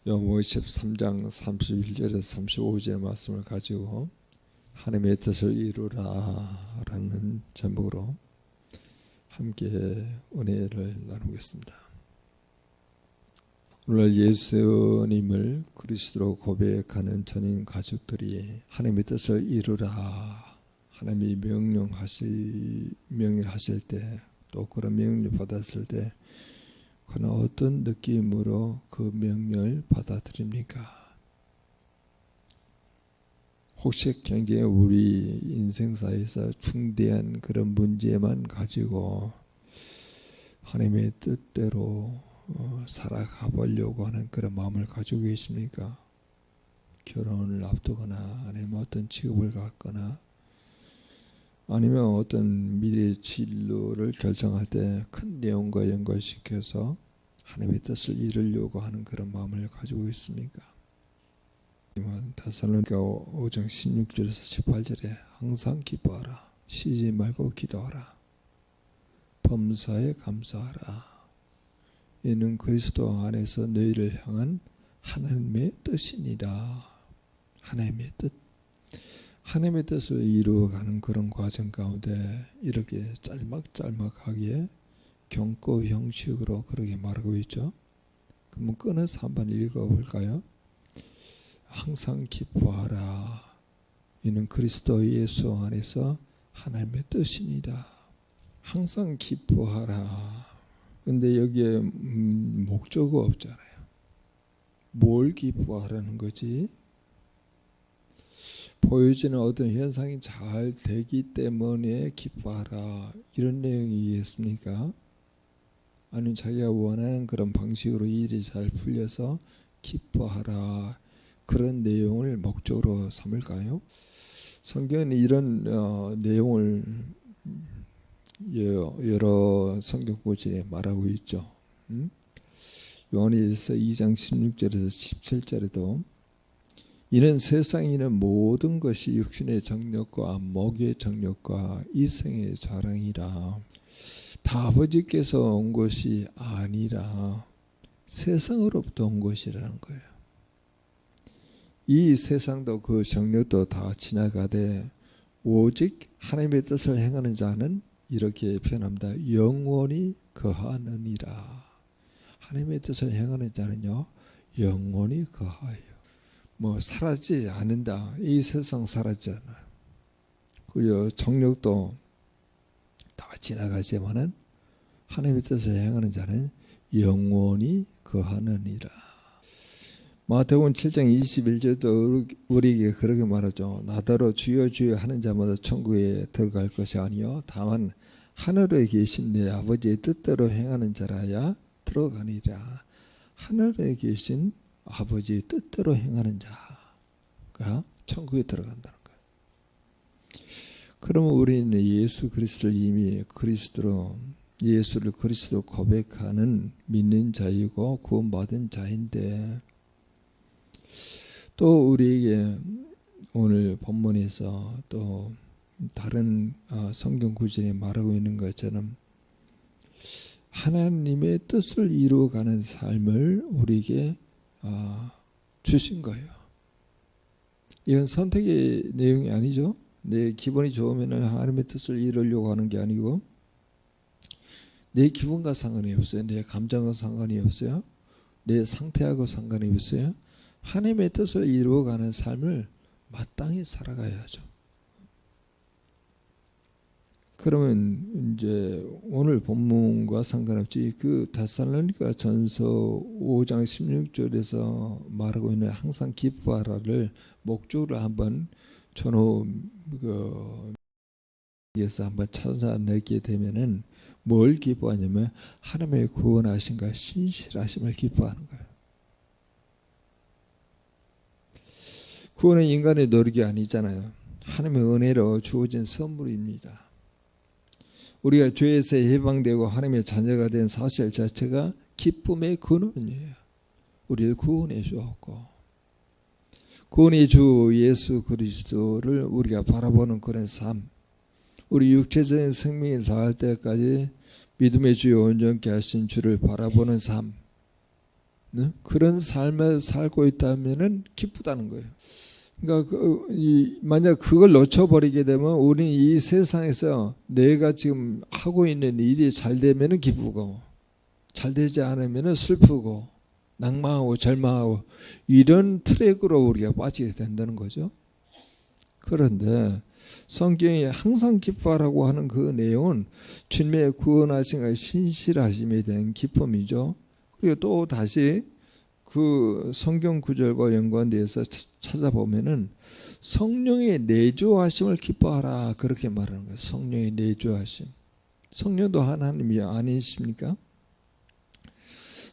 요한복음 13장 31절에서 35절의 말씀을 가지고 하나님의 뜻을 이루라 라는 제목으로 함께 은혜를 나누겠습니다. 오늘 예수님을 그리스도로 고백하는 전인 가족들이 하나님의 뜻을 이루라 하나님이 명령하실 때, 또 그런 명령을 받았을 때 그는 어떤 느낌으로 그 명령을 받아들입니까? 혹시 굉장히 우리 인생사에서 중대한 그런 문제만 가지고 하나님의 뜻대로 살아가 보려고 하는 그런 마음을 가지고 계십니까? 결혼을 앞두거나 아니면 어떤 직업을 갖거나 아니면 어떤 미래의 진로를 결정할 때 큰 내용과 연관시켜서 하나님의 뜻을 이루려고 하는 그런 마음을 가지고 있습니까? 데살로니가 5장 16절에서 18절에 항상 기뻐하라, 쉬지 말고 기도하라, 범사에 감사하라. 이는 그리스도 안에서 너희를 향한 하나님의 뜻이니라. 하나님의 뜻. 하나님의 뜻을 이루어가는 그런 과정 가운데 이렇게 짤막짤막하게 경고 형식으로 그렇게 말하고 있죠. 그러면 끊어서 한번 읽어볼까요? 항상 기뻐하라. 이는 그리스도 예수 안에서 하나님의 뜻이니라. 항상 기뻐하라. 근데 여기에 목적어 없잖아요. 뭘 기뻐하라는 거지? 보여지는 어떤 현상이 잘 되기 때문에 기뻐하라 이런 내용이겠습니까? 아니면 자기가 원하는 그런 방식으로 일이 잘 풀려서 기뻐하라 그런 내용을 목적으로 삼을까요? 성경은 이런 내용을 여러 성경 구절에 말하고 있죠. 요한일서 2장 16절에서 17절에도 이는 세상에 있는 모든 것이 육신의 정욕과 목의 정욕과 이생의 자랑이라. 다 아버지께서 온 것이 아니라 세상으로부터 온 것이라는 거예요. 이 세상도 그 정욕도 다 지나가되 오직 하나님의 뜻을 행하는 자는 이렇게 표현합니다. 영원히 거하느니라. 하나님의 뜻을 행하는 자는요, 영원히 거하여. 사라지지 않는다. 이 세상 사라지지 않아요. 그리고 정욕도 다 지나가지만은 하나님의 뜻을 행하는 자는 영원히 거하느니라. 마태복음 7장 21절도 우리에게 그렇게 말하죠. 나더러 주여 주여 하는 자마다 천국에 들어갈 것이 아니요 다만 하늘에 계신 내 아버지의 뜻대로 행하는 자라야 들어가니라. 하늘에 계신 아버지의 뜻대로 행하는 자가 천국에 들어간다는 거예요. 그러면 우리는 예수 그리스도를 이미 예수를 그리스도 고백하는 믿는 자이고 구원받은 자인데, 또 우리에게 오늘 본문에서 또 다른 성경 구절에 말하고 있는 것처럼 하나님의 뜻을 이루어가는 삶을 우리에게 주신 거예요. 이건 선택의 내용이 아니죠. 내 기분이 좋으면 하나님의 뜻을 이루려고 하는 게 아니고, 내 기분과 상관이 없어요. 내 감정과 상관이 없어요. 내 상태하고 상관이 없어요. 하나님의 뜻을 이루어가는 삶을 마땅히 살아가야죠. 그러면 이제 오늘 본문과 상관없이 그 데살로니가 전서 5장 16절에서 말하고 있는 항상 기뻐하라를 목적으로 한번 전후에서 한번 찾아내게 되면은 뭘 기뻐하냐면 하나님의 구원하심과 신실하심을 기뻐하는 거예요. 구원은 인간의 노력이 아니잖아요. 하나님의 은혜로 주어진 선물입니다. 우리가 죄에서 해방되고 하나님의 자녀가 된 사실 자체가 기쁨의 근원이에요. 우리를 구원해 주었고, 구원의 주 예수 그리스도를 우리가 바라보는 그런 삶, 우리 육체적인 생명이 다할 때까지 믿음의 주여 온전케 하신 주를 바라보는 삶, 네? 그런 삶을 살고 있다면은 기쁘다는 거예요. 그러니까 만약 그걸 놓쳐버리게 되면 우리는 이 세상에서 내가 지금 하고 있는 일이 잘 되면은 기쁘고 잘 되지 않으면은 슬프고 낭망하고 절망하고 이런 트랙으로 우리가 빠지게 된다는 거죠. 그런데 성경이 항상 기뻐하라고 하는 그 내용은 주님의 구원하신 신실하심에 대한 기쁨이죠. 그리고 또 다시 그 성경 구절과 연관돼서 찾아보면은 성령의 내주하심을 기뻐하라 그렇게 말하는 거예요. 성령의 내주하심. 성령도 하나님이 아니십니까?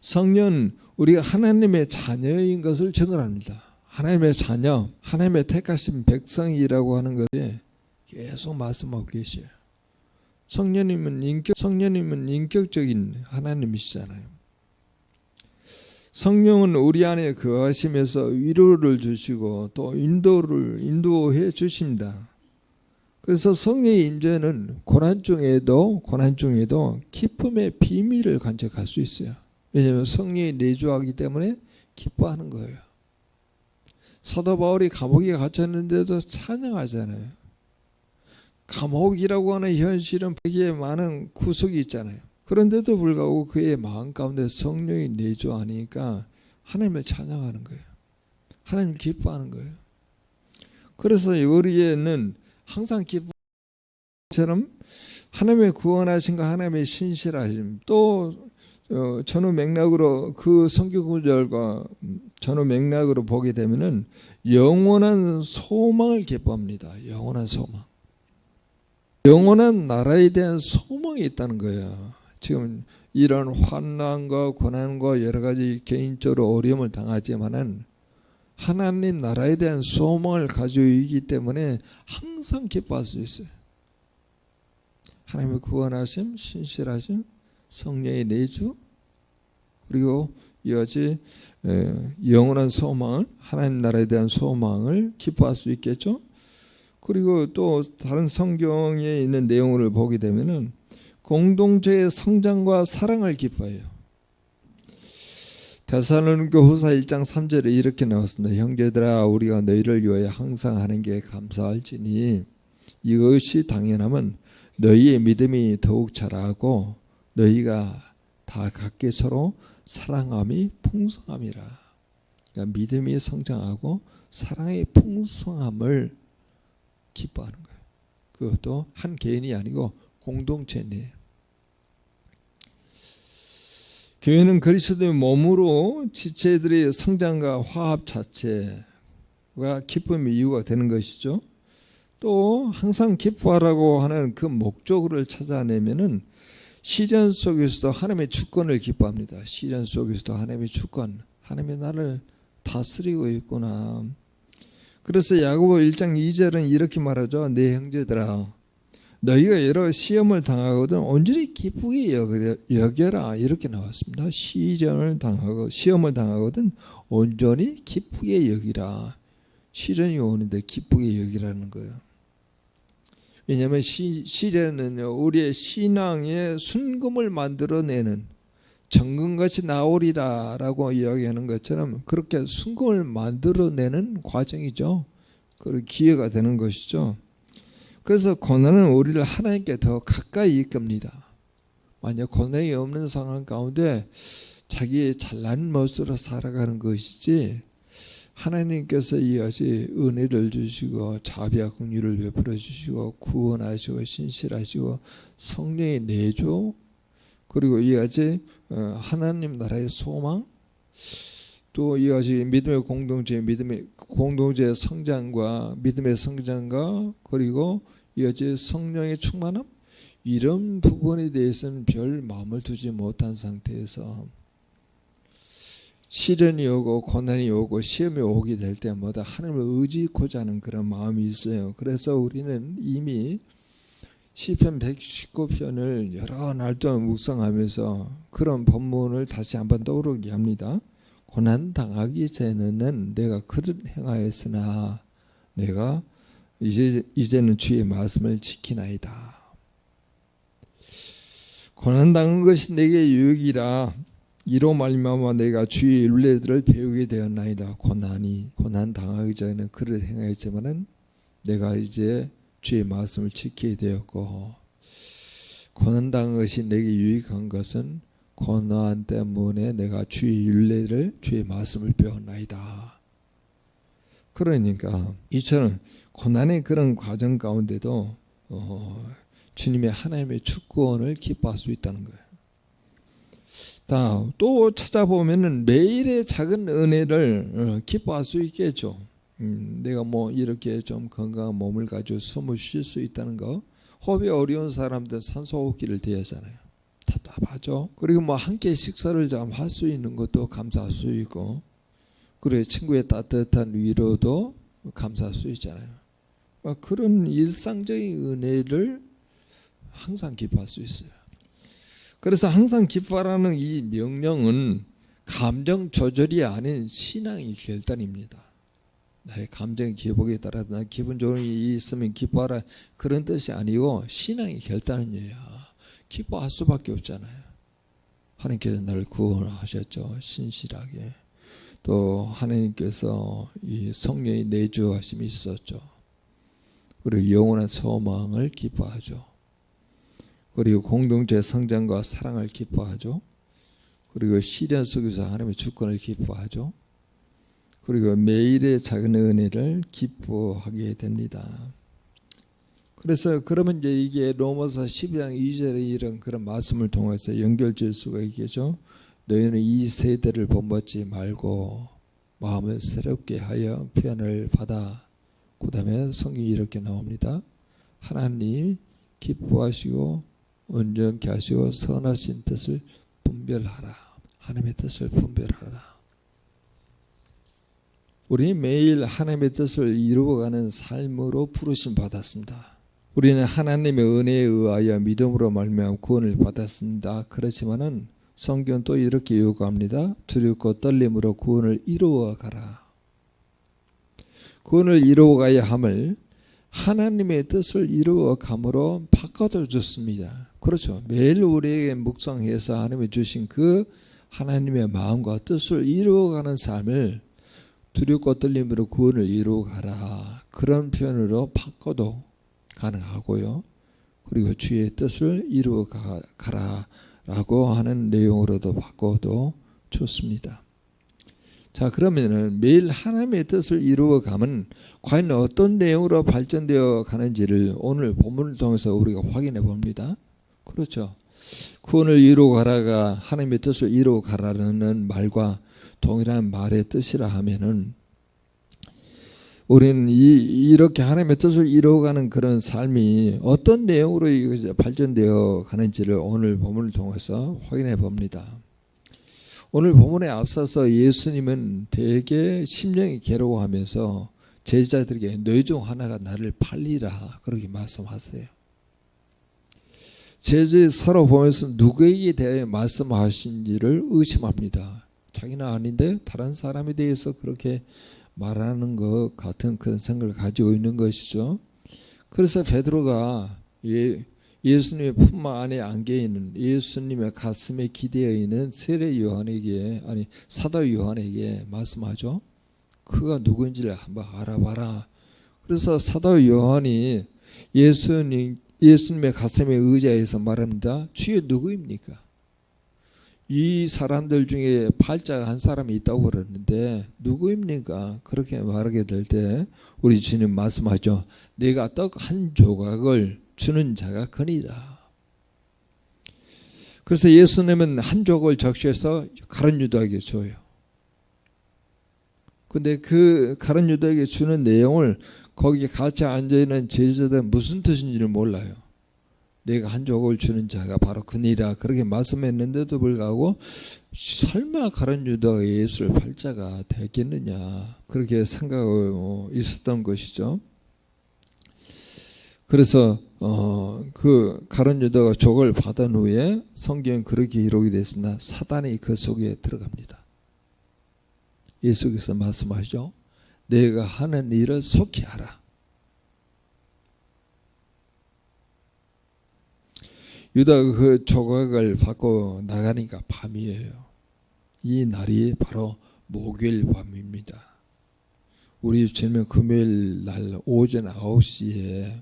성령은 우리가 하나님의 자녀인 것을 증언합니다. 하나님의 자녀, 하나님의 택하신 백성이라고 하는 것에 계속 말씀하고 계셔요. 성령님은 인격적인 하나님이시잖아요. 성령은 우리 안에 거하시면서 위로를 주시고 또 인도해 주십니다. 그래서 성령의 임재는 고난 중에도 기쁨의 비밀을 간직할 수 있어요. 왜냐하면 성령이 내주하기 때문에 기뻐하는 거예요. 사도 바울이 감옥에 갇혔는데도 찬양하잖아요. 감옥이라고 하는 현실은 되게 많은 구속이 있잖아요. 그런데도 불구하고 그의 마음 가운데 성령이 내주하니까 하나님을 찬양하는 거예요. 하나님을 기뻐하는 거예요. 그래서 우리에는 항상 기쁨처럼 하나님의 구원하신과 하나님의 신실하심 또 전후 맥락으로 그 성경 구절과 전후 맥락으로 보게 되면은 영원한 소망을 기뻐합니다. 영원한 소망. 영원한 나라에 대한 소망이 있다는 거예요. 지금 이런 환난과 고난과 여러 가지 개인적으로 어려움을 당하지만은 하나님 나라에 대한 소망을 가지고 있기 때문에 항상 기뻐할 수 있어요. 하나님의 구원하심, 신실하심, 성령의 내주, 그리고 이어지 영원한 소망을, 하나님 나라에 대한 소망을 기뻐할 수 있겠죠. 그리고 또 다른 성경에 있는 내용을 보게 되면은 공동체의 성장과 사랑을 기뻐해요. 데살로니가후서 1장 3절에 이렇게 나왔습니다. 형제들아 우리가 너희를 위하여 항상 하는 게 감사할지니 이것이 당연하면 너희의 믿음이 더욱 자라고 너희가 다 각기 서로 사랑함이 풍성함이라. 그러니까 믿음이 성장하고 사랑의 풍성함을 기뻐하는 거예요. 그것도 한 개인이 아니고 공동체 내에. 교회는 그리스도의 몸으로 지체들의 성장과 화합 자체가 기쁨의 이유가 되는 것이죠. 또 항상 기뻐하라고 하는 그 목적을 찾아내면은 시련 속에서도 하나님의 주권을 기뻐합니다. 시련 속에서도 하나님의 주권, 하나님의 나를 다스리고 있구나. 그래서 야고보 1장 2절은 이렇게 말하죠. 내 형제들아 너희가 여러 시험을 당하거든 온전히 기쁘게 여겨라 이렇게 나왔습니다. 시험을 당하거든 온전히 기쁘게 여기라. 시련이 오는데 기쁘게 여기라는 거예요. 왜냐하면 시련은 우리의 신앙의 순금을 만들어내는 정금같이 나오리라 라고 이야기하는 것처럼 그렇게 순금을 만들어내는 과정이죠. 그리고 기회가 되는 것이죠. 그래서 고난은 우리를 하나님께 더 가까이 이끕니다. 만약 고난이 없는 상황 가운데 자기의 잘난 모습으로 살아가는 것이지 하나님께서 이것이 은혜를 주시고 자비와 긍휼을 베풀어 주시고 구원하시고 신실하시고 성령의 내조 그리고 이것이 하나님 나라의 소망 또 이것이 믿음의 공동체의 성장과 믿음의 성장과 그리고 이것이 성령의 충만함 이런 부분에 대해서는 별 마음을 두지 못한 상태에서 시련이 오고 고난이 오고 시험이 오게 될 때마다 하나님을 의지하고자 하는 그런 마음이 있어요. 그래서 우리는 이미 시편 119편을 여러 날 동안 묵상하면서 그런 본문을 다시 한번 떠오르게 합니다. 고난 당하기 전에는 내가 그릇 행하였으나 내가 이제는 주의 말씀을 지키나이다. 고난 당한 것이 내게 유익이라 이로 말미암아 내가 주의 율례들을 배우게 되었나이다. 고난 당하기 전에는 그를 행하였지만은 내가 이제 주의 말씀을 지키게 되었고, 고난 당한 것이 내게 유익한 것은 고난 때문에 내가 주의 율례를, 주의 말씀을 배웠나이다. 그러니까 이처럼 고난의 그런 과정 가운데도 주님의 하나님의 주권을 기뻐할 수 있다는 거예요. 또 찾아보면은 매일의 작은 은혜를 기뻐할 수 있겠죠. 내가 뭐 이렇게 좀 건강한 몸을 가지고 숨을 쉴 수 있다는 거. 호흡이 어려운 사람들 산소호흡기를 대하잖아요. 답답하죠. 그리고 뭐 함께 식사를 좀 할 수 있는 것도 감사할 수 있고, 그리고 친구의 따뜻한 위로도 감사할 수 있잖아요. 그런 일상적인 은혜를 항상 기뻐할 수 있어요. 그래서 항상 기뻐하라는 이 명령은 감정 조절이 아닌 신앙의 결단입니다. 나의 감정의 기복에 따라 나 기분 좋은 일이 있으면 기뻐하라, 그런 뜻이 아니고 신앙의 결단이에요. 기뻐할 수밖에 없잖아요. 하나님께서 나를 구원하셨죠. 신실하게. 또 하나님께서 이 성령의 내주하심이 있었죠. 그리고 영원한 소망을 기뻐하죠. 그리고 공동체 성장과 사랑을 기뻐하죠. 그리고 시련 속에서 하나님의 주권을 기뻐하죠. 그리고 매일의 작은 은혜를 기뻐하게 됩니다. 그래서 그러면 이제 이게 로마서 12장 2절에 이런 그런 말씀을 통해서 연결될 수가 있겠죠. 너희는 이 세대를 본받지 말고 마음을 새롭게 하여 표현을 받아. 그 다음에 성경이 이렇게 나옵니다. 하나님 기뻐하시고 온전케 하시고 선하신 뜻을 분별하라. 하나님의 뜻을 분별하라. 우리는 매일 하나님의 뜻을 이루어가는 삶으로 부르심 받았습니다. 우리는 하나님의 은혜에 의하여 믿음으로 말미암아 구원을 받았습니다. 그렇지만은 성경은 또 이렇게 요구합니다. 두렵고 떨림으로 구원을 이루어가라. 구원을 이루어가야 함을 하나님의 뜻을 이루어감으로 바꿔도 좋습니다. 그렇죠. 매일 우리에게 묵상해서 하나님이 주신 그 하나님의 마음과 뜻을 이루어가는 삶을 두렵고 떨림으로 구원을 이루어가라. 그런 표현으로 바꿔도 가능하고요. 그리고 주의 뜻을 이루어가라 라고 하는 내용으로도 바꿔도 좋습니다. 자, 그러면은 매일 하나님의 뜻을 이루어가면 과연 어떤 내용으로 발전되어 가는지를 오늘 본문을 통해서 우리가 확인해 봅니다. 그렇죠. 구원을 이루어가라가 하나님의 뜻을 이루어가라는 말과 동일한 말의 뜻이라 하면은 우리는 이렇게 하나님의 뜻을 이루어가는 그런 삶이 어떤 내용으로 발전되어 가는지를 오늘 본문을 통해서 확인해 봅니다. 오늘 본문에 앞서서 예수님은 되게 심령이 괴로워하면서 제자들에게 너희 중 하나가 나를 팔리라 그렇게 말씀하세요. 제자들이 서로 보면서 누구에게 대해 말씀하신지를 의심합니다. 자기는 아닌데 다른 사람에 대해서 그렇게 말하는 것 같은 그런 생각을 가지고 있는 것이죠. 그래서 베드로가 예수님의 품 안에 안겨 있는 예수님의 가슴에 기대어 있는 세례 요한에게, 아니 사도 요한에게 말씀하죠. 그가 누구인지를 한번 알아봐라. 그래서 사도 요한이 예수님의 가슴에 의지해서 말합니다. 주여 누구입니까? 이 사람들 중에 팔자가 한 사람이 있다고 그러는데 누구입니까? 그렇게 말하게 될 때 우리 주님 말씀하죠. 내가 떡 한 조각을 주는 자가 거니라. 그래서 예수님은 한 조각을 적셔서 가룟 유다에게 줘요. 근데 그 가룟 유다에게 주는 내용을 거기 같이 앉아있는 제자들은 무슨 뜻인지를 몰라요. 내가 한 조각을 주는 자가 바로 그니라 그렇게 말씀했는데도 불구하고 설마 가룟 유다가 예수를 팔자가 되겠느냐 그렇게 생각하고 있었던 것이죠. 그래서 그 가룟 유다가 조각을 받은 후에 성경은 그렇게 기록이 됐습니다. 사단이 그 속에 들어갑니다. 예수께서 말씀하시죠. 내가 하는 일을 속히 하라. 유다가 그 조각을 받고 나가니까 밤이에요. 이 날이 바로 목요일 밤입니다. 우리 주님은 금요일 날 오전 9시에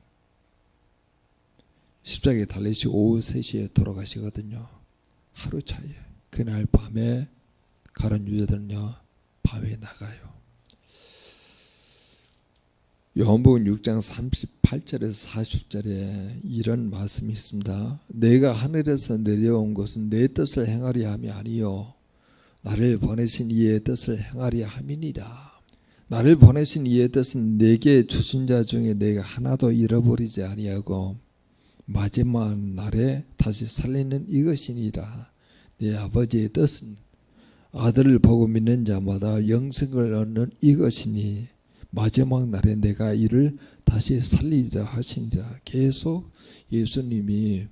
십자가에 달리시고 오후 3시에 돌아가시거든요. 하루 차이에. 그날 밤에 가룟 유다들은요 밤에 나가요. 요한복음 6장 38절에서 40절에 이런 말씀이 있습니다. 내가 하늘에서 내려온 것은 내 뜻을 행하려 함이 아니요 나를 보내신 이의 뜻을 행하려 함이니라. 나를 보내신 이의 뜻은 내게 주신 자 중에 내가 하나도 잃어버리지 아니하고 마지막 날에 다시 살리는 이것이니라. 내 아버지의 뜻은 아들을 보고 믿는 자마다 영생을 얻는 이것이니 마지막 날에 내가 이를 다시 살리리라 하신자. 계속 예수님이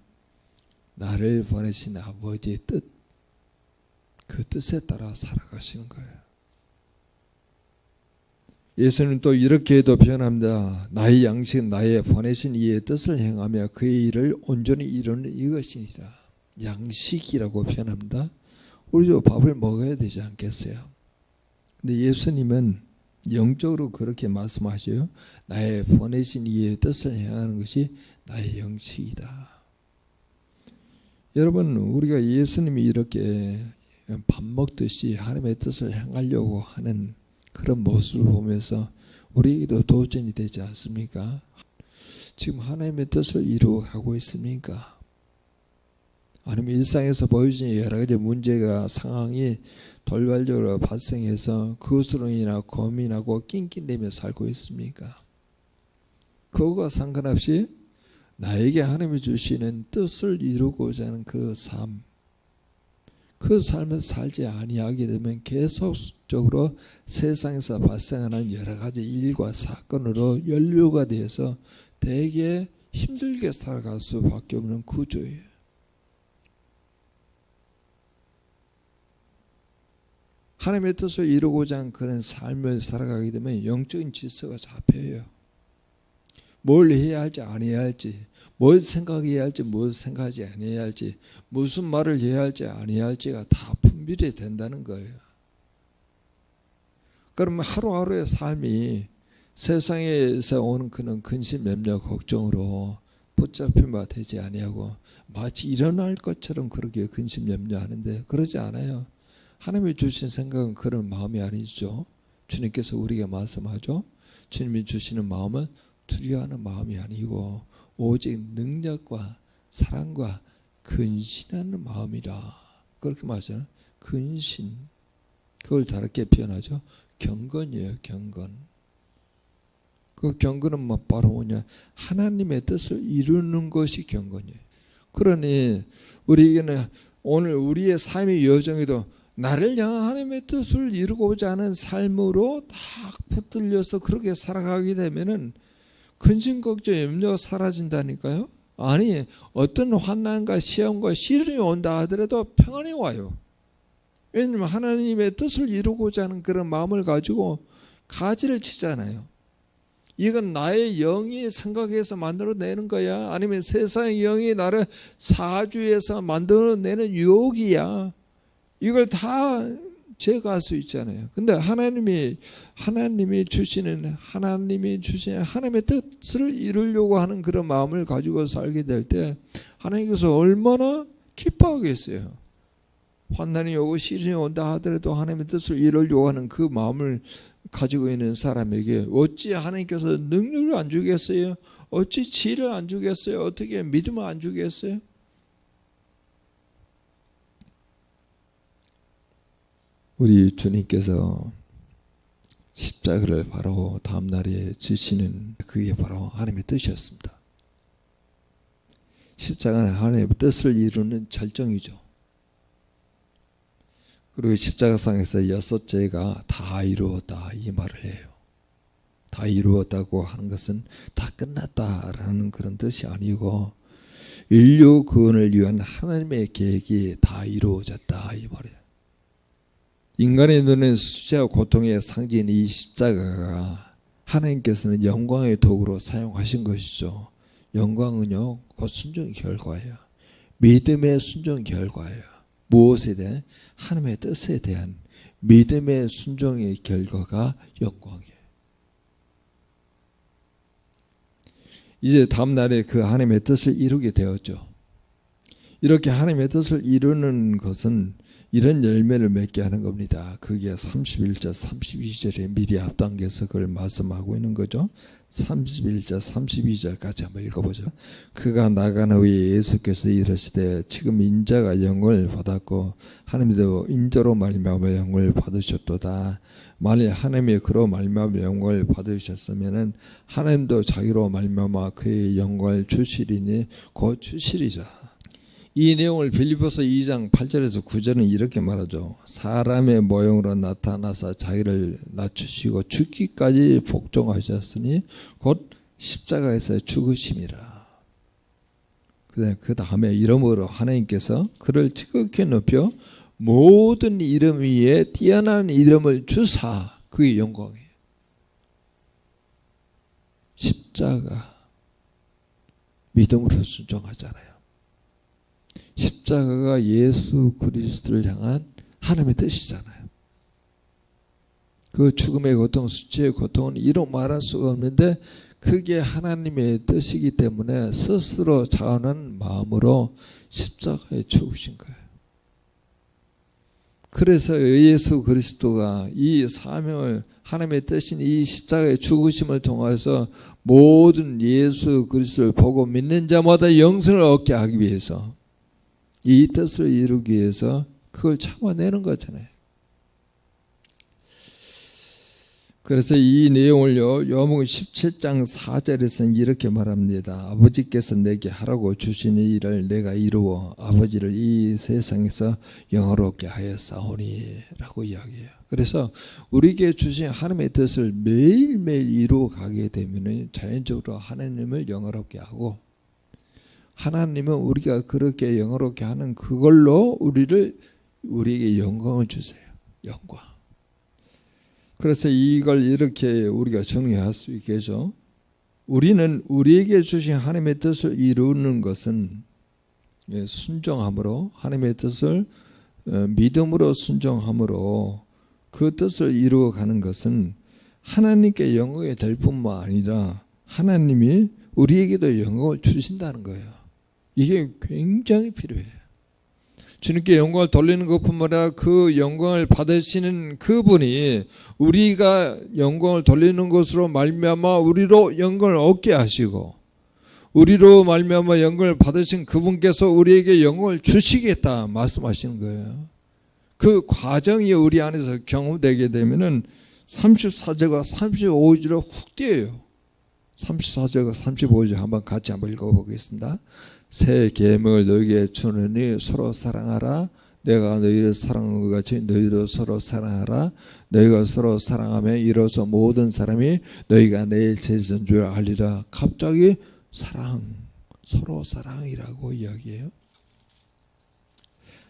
나를 보내신 아버지의 뜻, 그 뜻에 따라 살아가시는 거예요. 예수는 또 이렇게도 표현합니다. 나의 양식은 나의 보내신 이의 뜻을 행하며 그의 일을 온전히 이루는 이것이니라. 양식이라고 표현합니다. 우리도 밥을 먹어야 되지 않겠어요? 근데 예수님은 영적으로 그렇게 말씀하셔요. 나의 보내신 이의 뜻을 행하는 것이 나의 양식이다. 여러분, 우리가 예수님이 이렇게 밥 먹듯이 하나님의 뜻을 행하려고 하는 그런 모습을 보면서 우리에게도 도전이 되지 않습니까? 지금 하나님의 뜻을 이루어가고 있습니까? 아니면 일상에서 보여지는 여러 가지 문제가 상황이 돌발적으로 발생해서 그것으로 인해 고민하고 낑낑대며 살고 있습니까? 그거와 상관없이 나에게 하나님이 주시는 뜻을 이루고자 하는 그 삶, 그 삶을 살지 아니하게 되면 계속적으로 세상에서 발생하는 여러 가지 일과 사건으로 연루가 되어서 되게 힘들게 살아갈 수밖에 없는 구조예요. 하나님의 뜻을 이루고자 하는 그런 삶을 살아가게 되면 영적인 질서가 잡혀요. 뭘 해야 할지 안 해야 할지, 뭘 생각해야 할지 뭘 생각하지 않아야 할지, 무슨 말을 해야 할지 안 해야 할지가 다 분별이 된다는 거예요. 그러면 하루하루의 삶이 세상에서 오는 그런 근심, 염려, 걱정으로 붙잡힌 바 되지 아니하고 마치 일어날 것처럼 그렇게 근심, 염려하는데 그러지 않아요. 하나님이 주신 생각은 그런 마음이 아니죠. 주님께서 우리에게 말씀하죠. 주님이 주시는 마음은 두려워하는 마음이 아니고 오직 능력과 사랑과 근신하는 마음이라. 그렇게 말하잖아요. 근신. 그걸 다르게 표현하죠. 경건이에요. 경건. 그 경건은 뭐 바로 뭐냐, 하나님의 뜻을 이루는 것이 경건이에요. 그러니 우리에게는 오늘 우리의 삶의 여정에도 나를 향한 하나님의 뜻을 이루고자 하는 삶으로 딱 붙들려서 그렇게 살아가게 되면은 근심, 걱정, 염려가 사라진다니까요. 아니, 어떤 환난과 시험과 시련이 온다 하더라도 평안이 와요. 왜냐하면 하나님의 뜻을 이루고자 하는 그런 마음을 가지고 가지를 치잖아요. 이건 나의 영이 생각해서 만들어내는 거야? 아니면 세상의 영이 나를 사주해서 만들어내는 유혹이야? 이걸 다 제거할 수 있잖아요. 근데 하나님이 주시는 하나님의 뜻을 이루려고 하는 그런 마음을 가지고 살게 될 때 하나님께서 얼마나 기뻐하겠어요. 환난이 오고 시련이 온다 하더라도 하나님의 뜻을 이루려고 하는 그 마음을 가지고 있는 사람에게 어찌 하나님께서 능력을 안 주겠어요? 어찌 지혜를 안 주겠어요? 어떻게 믿음을 안 주겠어요? 우리 주님께서 십자가를 바로 다음 날에 지시는 그게 바로 하나님의 뜻이었습니다. 십자가는 하나님의 뜻을 이루는 절정이죠. 그리고 십자가상에서 6제가 다 이루었다 이 말을 해요. 다 이루었다고 하는 것은 다 끝났다라는 그런 뜻이 아니고 인류 구원을 위한 하나님의 계획이 다 이루어졌다 이 말이에요. 인간의 눈엔 수치와 고통의 상징인 이 십자가가 하나님께서는 영광의 도구로 사용하신 것이죠. 영광은요 곧 순종의 결과예요. 믿음의 순종의 결과예요. 무엇에 대한? 하나님의 뜻에 대한 믿음의 순종의 결과가 영광이에요. 이제 다음 날에 그 하나님의 뜻을 이루게 되었죠. 이렇게 하나님의 뜻을 이루는 것은 이런 열매를 맺게 하는 겁니다. 그게 31절 32절에 미리 앞당겨서 그걸 말씀하고 있는 거죠. 31절 32절까지 한번 읽어보죠. 그가 나간 후에 예수께서 이르시되 지금 인자가 영을 받았고 하나님도 인자로 말미암아 영을 받으셨도다. 만일 하나님이 그로 말미암아 영광을 받으셨으면 하나님도 자기로 말미암아 그의 영광을 주시리니 곧 주시리자. 이 내용을 빌립보서 2장 8절에서 9절은 이렇게 말하죠. 사람의 모형으로 나타나서 자기를 낮추시고 죽기까지 복종하셨으니 곧 십자가에서 죽으심이라. 그 다음에 이러므로 하나님께서 그를 지극히 높여 모든 이름 위에 뛰어난 이름을 주사 그의 영광이에요. 십자가 믿음으로 순종하잖아요. 십자가가 예수 그리스도를 향한 하나님의 뜻이잖아요. 그 죽음의 고통, 수치의 고통은 이루 말할 수가 없는데 그게 하나님의 뜻이기 때문에 스스로 자원한 마음으로 십자가에 죽으신 거예요. 그래서 예수 그리스도가 이 사명을 하나님의 뜻인 이 십자가의 죽으심을 통해서 모든 예수 그리스도를 보고 믿는 자마다 영생을 얻게 하기 위해서 이 뜻을 이루기 위해서 그걸 참아내는 거잖아요. 그래서 이 내용을요, 요한복음 17장 4절에서는 이렇게 말합니다. 아버지께서 내게 하라고 주신 일을 내가 이루어 아버지를 이 세상에서 영화롭게 하였사오니 라고 이야기해요. 그래서 우리에게 주신 하나님의 뜻을 매일매일 이루어 가게 되면 자연적으로 하나님을 영화롭게 하고 하나님은 우리가 그렇게 영화롭게 하는 그걸로 우리에게 영광을 주세요. 영광. 그래서 이걸 이렇게 우리가 정리할 수 있겠죠. 우리는 우리에게 주신 하나님의 뜻을 이루는 것은 순종함으로 하나님의 뜻을 믿음으로 순종함으로 그 뜻을 이루어가는 것은 하나님께 영광이 될 뿐만 아니라 하나님이 우리에게도 영광을 주신다는 거예요. 이게 굉장히 필요해요. 주님께 영광을 돌리는 것뿐만 아니라 그 영광을 받으시는 그분이 우리가 영광을 돌리는 것으로 말미암아 우리로 영광을 얻게 하시고 우리로 말미암아 영광을 받으신 그분께서 우리에게 영광을 주시겠다 말씀하시는 거예요. 그 과정이 우리 안에서 경험되게 되면은 34절과 35절로 훅 뛰어요. 34절과 35절 같이 한번 읽어보겠습니다. 새 계명을 너희에게 주노니 서로 사랑하라. 내가 너희를 사랑한 것 같이 너희도 서로 사랑하라. 너희가 서로 사랑하면 이로써 모든 사람이 너희가 내 제자인 줄 알리라. 갑자기 서로 사랑이라고 이야기해요.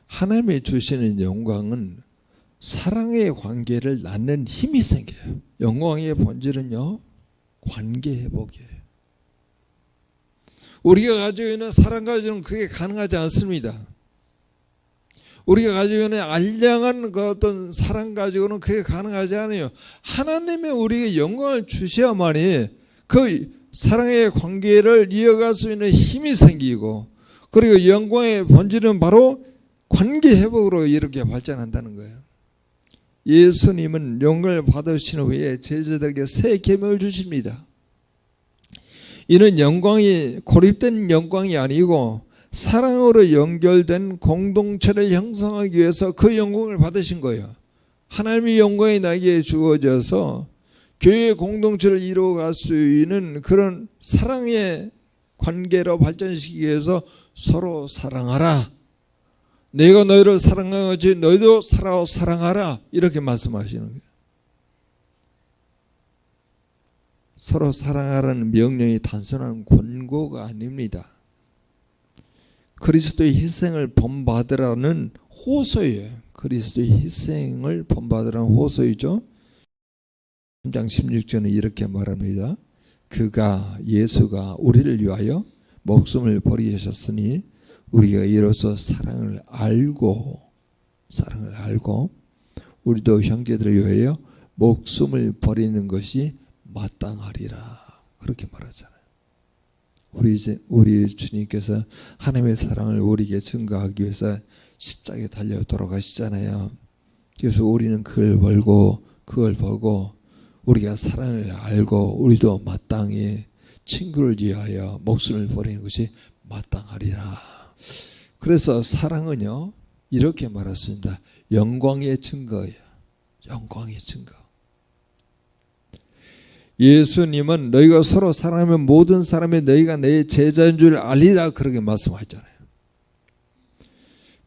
하나님이 주시는 영광은 사랑의 관계를 낳는 힘이 생겨요. 영광의 본질은요, 관계 회복이에요. 우리가 가지고 있는 사랑 가지고는 그게 가능하지 않습니다. 우리가 가지고 있는 알량한 그 어떤 사랑 가지고는 그게 가능하지 않아요. 하나님이 우리에게 영광을 주셔야만이 그 사랑의 관계를 이어갈 수 있는 힘이 생기고 그리고 영광의 본질은 바로 관계 회복으로 이렇게 발전한다는 거예요. 예수님은 영광을 받으신 후에 제자들에게 새 계명을 주십니다. 이는 영광이 고립된 영광이 아니고 사랑으로 연결된 공동체를 형성하기 위해서 그 영광을 받으신 거예요. 하나님의 영광이 나에게 주어져서 교회의 공동체를 이루어갈 수 있는 그런 사랑의 관계로 발전시키기 위해서 서로 사랑하라. 내가 너희를 사랑한 것이 너희도 서로 사랑하라. 이렇게 말씀하시는 거예요. 서로 사랑하라는 명령이 단순한 권고가 아닙니다. 그리스도의 희생을 본받으라는 호소예요. 그리스도의 희생을 본받으라는 호소이죠. 3장 16절은 이렇게 말합니다. 예수가 우리를 위하여 목숨을 버리셨으니 우리가 이로써 사랑을 알고 사랑을 알고 우리도 형제들을 위하여 목숨을 버리는 것이 마땅하리라 그렇게 말하잖아요. 우리 주님께서 하나님의 사랑을 우리에게 증거하기 위해서 십자가에 달려 돌아가시잖아요. 그래서 우리는 그걸 보고 우리가 사랑을 알고 우리도 마땅히 친구를 위하여 목숨을 버리는 것이 마땅하리라. 그래서 사랑은요 이렇게 말했습니다. 영광의 증거예요. 영광의 증거. 예수님은 너희가 서로 사랑하면 모든 사람이 너희가 내 제자인 줄 알리라 그렇게 말씀하잖아요.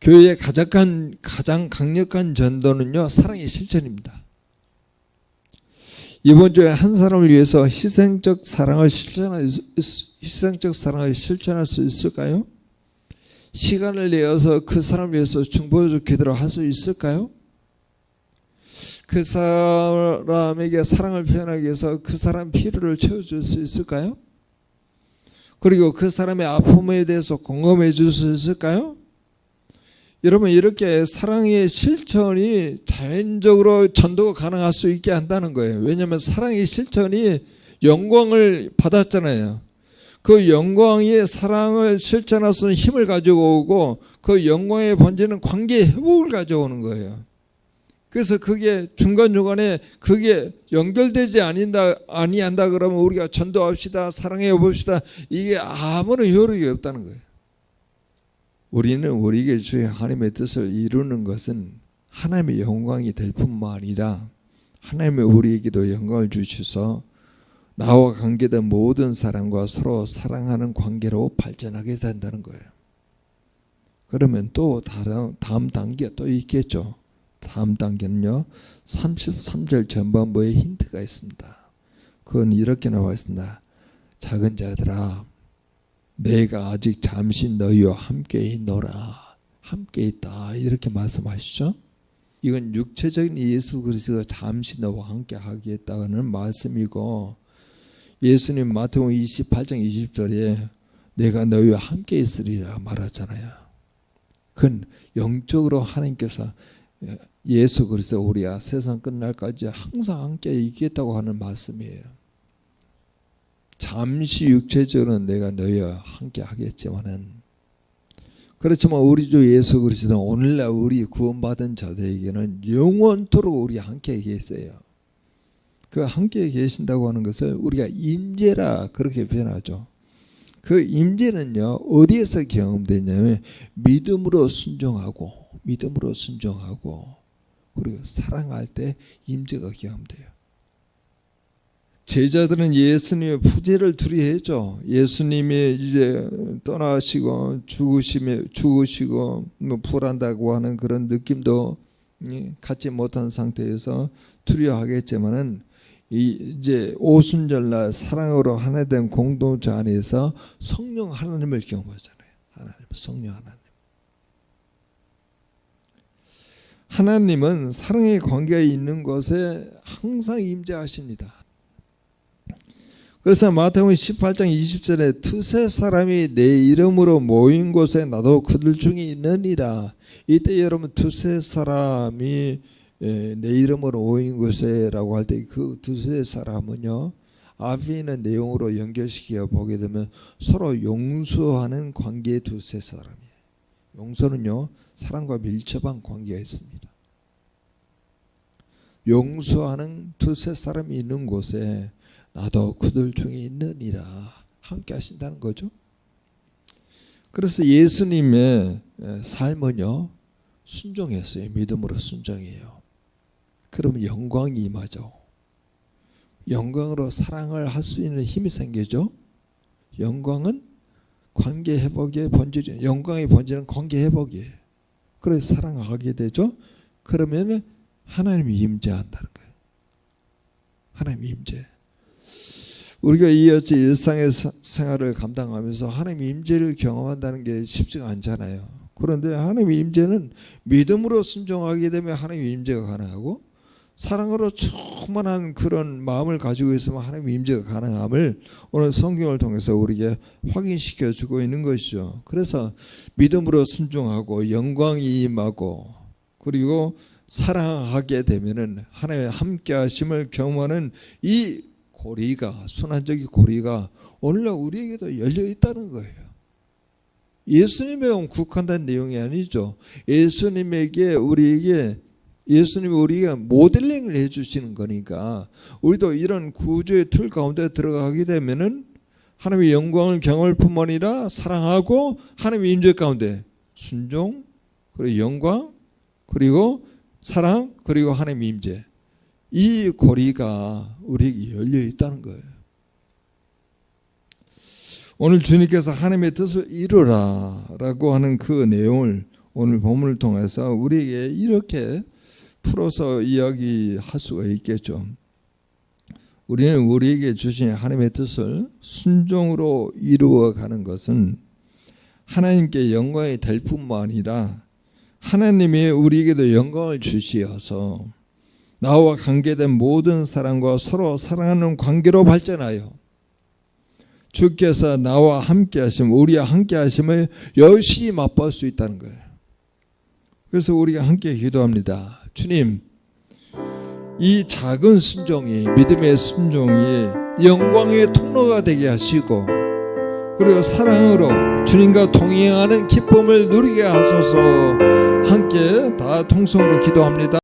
교회의 가장 강력한 전도는요 사랑의 실천입니다. 이번 주에 한 사람을 위해서 희생적 사랑을 실천할 수 있을까요? 시간을 내어서 그 사람을 위해서 중보적 기도를 할 수 있을까요? 그 사람에게 사랑을 표현하기 위해서 그 사람 필요를 채워줄 수 있을까요? 그리고 그 사람의 아픔에 대해서 공감해 줄 수 있을까요? 여러분 이렇게 사랑의 실천이 자연적으로 전도가 가능할 수 있게 한다는 거예요. 왜냐하면 사랑의 실천이 영광을 받았잖아요. 그 영광의 사랑을 실천할 수 있는 힘을 가지고 오고 그 영광의 번지는 관계 회복을 가져오는 거예요. 그래서 그게 중간중간에 그게 연결되지 아니한다 그러면 우리가 전도합시다 사랑해 봅시다 이게 아무런 효력이 없다는 거예요. 우리는 우리에게 주의 하나님의 뜻을 이루는 것은 하나님의 영광이 될 뿐만 아니라 하나님의 우리에게도 영광을 주셔서 나와 관계된 모든 사람과 서로 사랑하는 관계로 발전하게 된다는 거예요. 그러면 또 다음 단계가 또 있겠죠. 다음 단계는요 33절 전반부에 힌트가 있습니다. 그건 이렇게 나와 있습니다. 작은 자들아 내가 아직 잠시 너희와 함께 있노라. 함께 있다 이렇게 말씀하시죠. 이건 육체적인 예수 그리스도가 잠시 너와 함께 하겠다는 말씀이고 예수님 마태복음 28장 20절에 내가 너희와 함께 있으리라 말하잖아요. 그건 영적으로 하나님께서 예수 그리스도 우리가 세상 끝날까지 항상 함께 있겠다고 하는 말씀이에요. 잠시 육체적으로는 내가 너희와 함께 하겠지만은 그렇지만 우리 주 예수 그리스도는 오늘날 우리 구원받은 자들에게는 영원토록 우리 함께 계세요. 그 함께 계신다고 하는 것을 우리가 임재라 그렇게 표현하죠. 그 임재는요 어디에서 경험되냐면 믿음으로 순종하고 그리고 사랑할 때 임재가 경험돼요. 제자들은 예수님의 부재를 두려워했죠. 예수님이 이제 떠나시고 죽으시고 불한다고 하는 그런 느낌도 갖지 못한 상태에서 두려워하겠지만은 이제 오순절날 사랑으로 하나 된 공동체 안에서 성령 하나님을 경험하잖아요. 성령 하나님. 하나님은 사랑의 관계가 있는 곳에 항상 임재하십니다. 그래서 마태복음 18장 20절에 두세 사람이 내 이름으로 모인 곳에 나도 그들 중에 있느니라. 이때 여러분 두세 사람이 내 이름으로 모인 곳에 라고 할 때 그 두세 사람은요 앞에 있는 내용으로 연결시켜 보게 되면 서로 용서하는 관계의 두세 사람이에요. 용서는요 사랑과 밀접한 관계가 있습니다. 용서하는 두세 사람이 있는 곳에 나도 그들 중에 있느니라 함께 하신다는 거죠. 그래서 예수님의 삶은요 순종했어요. 믿음으로 순종해요. 그러면 영광이 임하죠. 영광으로 사랑을 할 수 있는 힘이 생기죠. 영광은 관계 회복의 본질이에요. 영광의 본질은 관계 회복이에요. 그래서 사랑하게 되죠. 그러면 하나님이 임재한다는 거예요. 하나님 임재. 우리가 이어지 일상의 생활을 감당하면서 하나님의 임재를 경험한다는 게 쉽지가 않잖아요. 그런데 하나님의 임재는 믿음으로 순종하게 되면 하나님의 임재가 가능하고 사랑으로 충만한 그런 마음을 가지고 있으면 하나님의 임재가 가능함을 오늘 성경을 통해서 우리에게 확인시켜 주고 있는 것이죠. 그래서 믿음으로 순종하고 영광이 임하고 그리고 사랑하게 되면은 하나님의 함께 하심을 경험하는 이 고리가, 순환적인 고리가 오늘날 우리에게도 열려 있다는 거예요. 예수님에 국한된 내용이 아니죠. 예수님이 우리에게 모델링을 해주시는 거니까 우리도 이런 구조의 틀 가운데 들어가게 되면은 하나님의 영광을 경험할 뿐만 아니라 사랑하고 하나님의 임재 가운데 순종, 그리고 영광, 그리고 사랑, 그리고 하나님의 임재, 이 고리가 우리에게 열려 있다는 거예요. 오늘 주님께서 하나님의 뜻을 이루라 라고 하는 그 내용을 오늘 본문을 통해서 우리에게 이렇게 풀어서 이야기할 수가 있겠죠. 우리는 우리에게 주신 하나님의 뜻을 순종으로 이루어가는 것은 하나님께 영광이 될 뿐만 아니라 하나님이 우리에게도 영광을 주시어서 나와 관계된 모든 사람과 서로 사랑하는 관계로 발전하여 주께서 나와 함께 하심, 우리와 함께 하심을 열심히 맛볼 수 있다는 거예요. 그래서 우리가 함께 기도합니다. 주님, 이 작은 순종이, 믿음의 순종이 영광의 통로가 되게 하시고, 그리고 사랑으로 주님과 동행하는 기쁨을 누리게 하소서. 함께 다 통성으로 기도합니다.